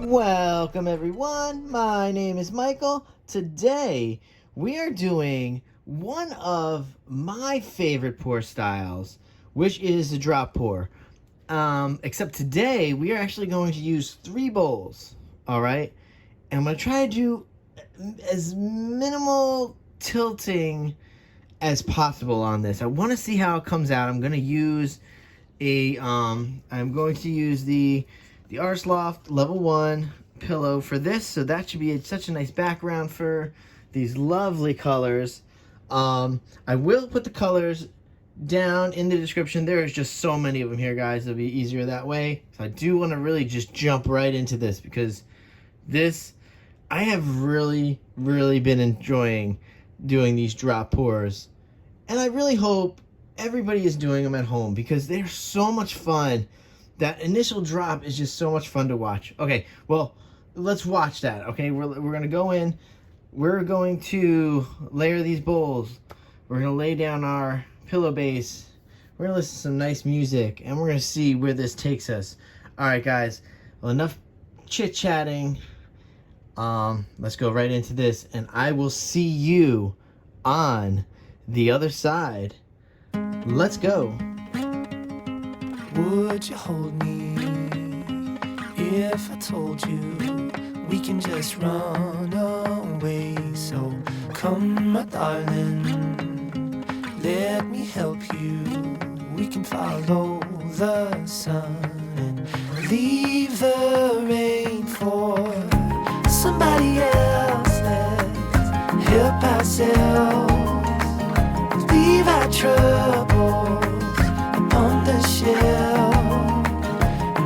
Welcome everyone, my name is Michael. Today we are doing one of my favorite pour styles, which is the drop pour. Except today we are actually going to use 3 bowls, alright? And I'm going to try to do as minimal tilting as possible on this. I want to see how it comes out. I'm going to use the Arsloft level 1 pillow for this, so that should be such a nice background for these lovely colors. I will put the colors down in the description. There is just so many of them here, guys. It'll be easier that way. So I do want to really just jump right into this, because this, I have really been enjoying doing these drop pours, and I really hope everybody is doing them at home, because they're so much fun. That initial drop is just so much fun to watch. Okay, well, let's watch that. Okay, we're going to go in. We're going to layer these bowls. We're going to lay down our pillow base. We're going to listen to some nice music, and we're going to see where this takes us. All right, guys. Well, enough chit-chatting. Let's go right into this, and I will see you on the other side. Let's go. Would you hold me if I told you we can just run away? So come, my darling, let me help you. We can follow the sun and leave the rain for somebody else. Let's help ourselves, leave our troubles on the shelf.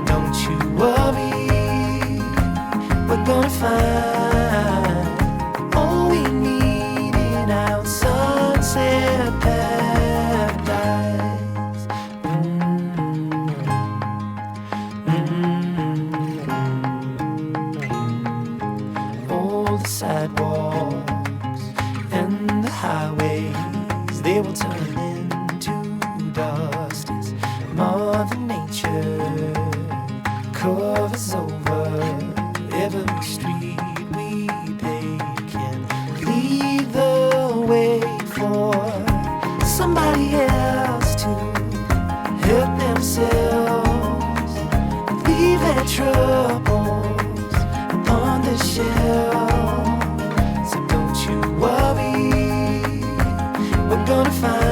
Don't you worry, we're gonna find all we need in our sunset paradise. All the sidewalks and the highways, they will turn into dust. Mother Nature covers over every street we take, and lead the way for somebody else to help themselves, leave their troubles upon the shelf. So don't you worry, we're gonna find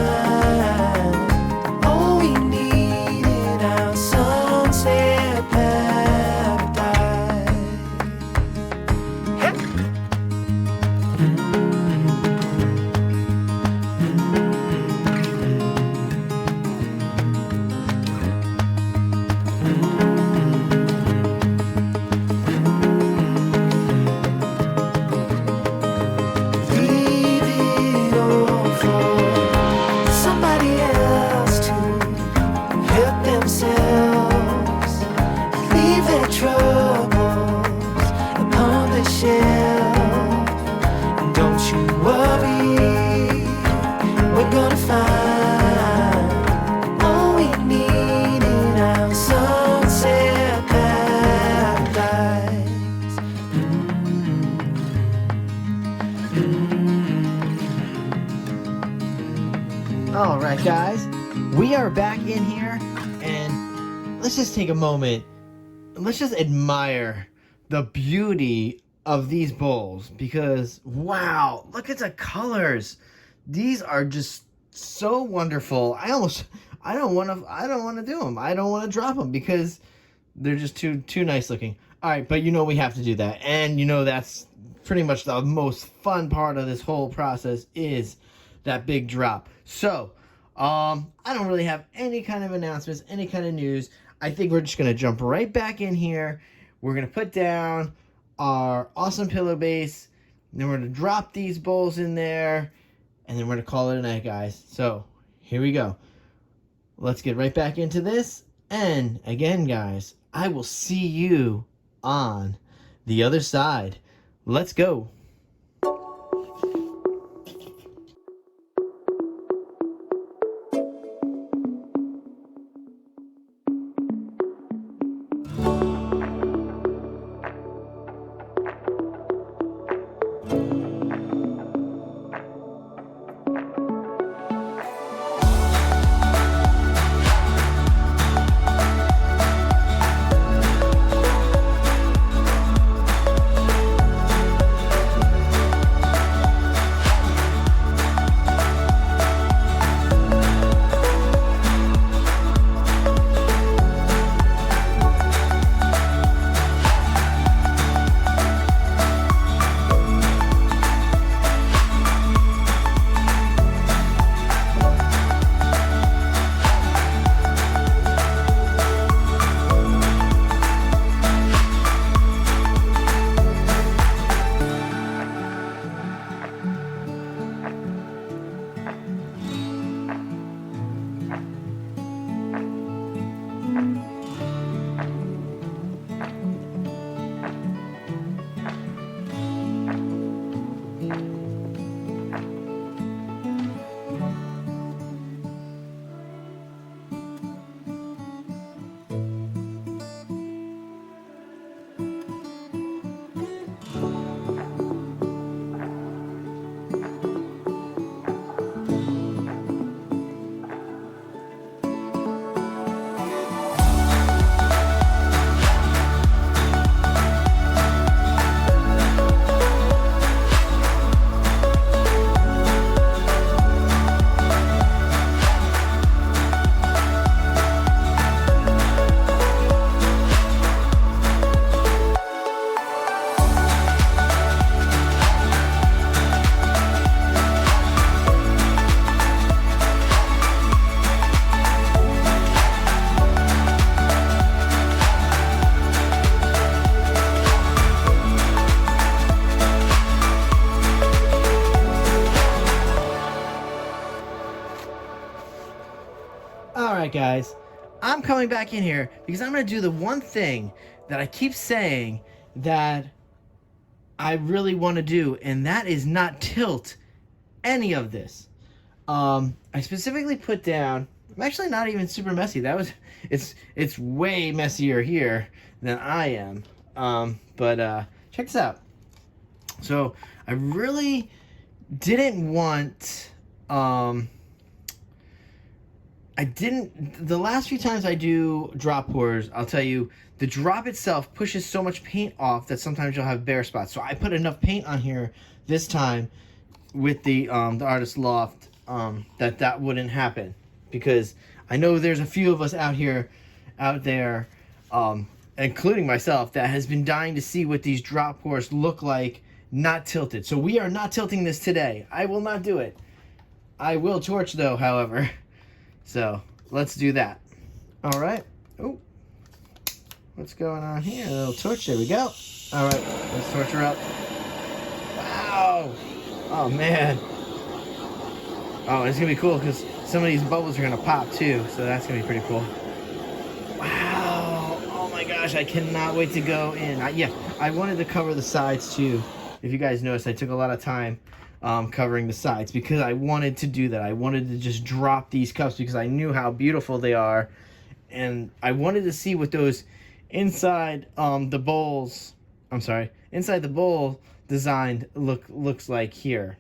Alright guys, we are back in here, and let's just take a moment. Let's just admire the beauty of these bowls, because wow, look at the colors. These are just so wonderful. I don't want to do them. I don't want to drop them because they're just too nice looking. Alright, but you know we have to do that, and you know that's pretty much the most fun part of this whole process is that big drop. So, I don't really have any kind of announcements, any kind of news. I think we're just going to jump right back in here. We're going to put down our awesome pillow base. And then we're going to drop these bowls in there. And then we're going to call it a night, guys. So, here we go. Let's get right back into this. And, again, guys, I will see you on the other side. Let's go. right, guys, I'm coming back in here because I'm going to do the one thing that I keep saying that I really want to do, and that is not tilt any of this. I specifically put down, I'm actually not even super messy. It's way messier here than I am. But check this out. So I really didn't want, the last few times I do drop pours, I'll tell you, the drop itself pushes so much paint off that sometimes you'll have bare spots. So I put enough paint on here this time with the Artist Loft that wouldn't happen, because I know there's a few of us out there, including myself, that has been dying to see what these drop pours look like not tilted. So we are not tilting this today. I will not do it. I will torch though, however. So let's do that. All right. Oh, what's going on here? A little torch. There we go. All right, let's torch her up. Wow. Oh man. Oh, it's gonna be cool because some of these bubbles are gonna pop too, so that's gonna be pretty cool. Wow. Oh my gosh, I cannot wait to go in. I wanted to cover the sides too. If you guys noticed, I took a lot of time covering the sides because I wanted to do that. I wanted to just drop these cups because I knew how beautiful they are, and I wanted to see what those inside the bowl designed looks like here.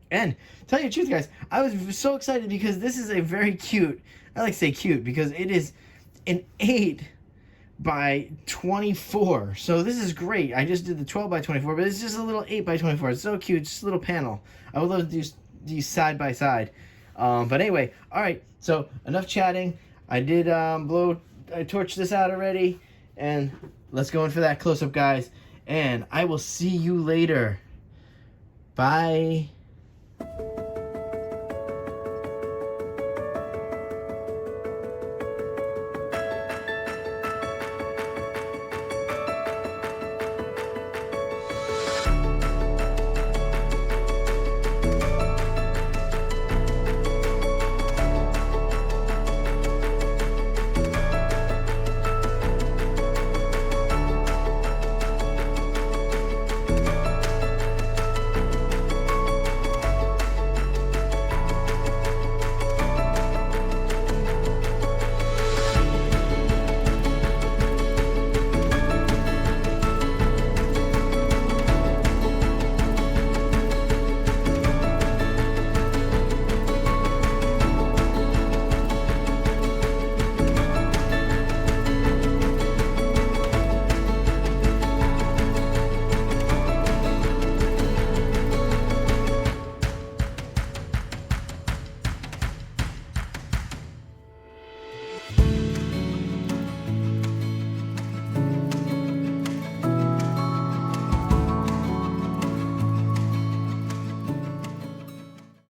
And tell you the truth, guys, I was so excited because this is a very cute, I like to say cute because it is an 8 by 24. So this is great. I just did the 12 by 24, but it's just a little 8 by 24. It's so cute, just a little panel. I would love to do these side by side. But anyway, all right, so enough chatting. I did I torched this out already, and let's go in for that close-up, guys. And I will see you later. Bye.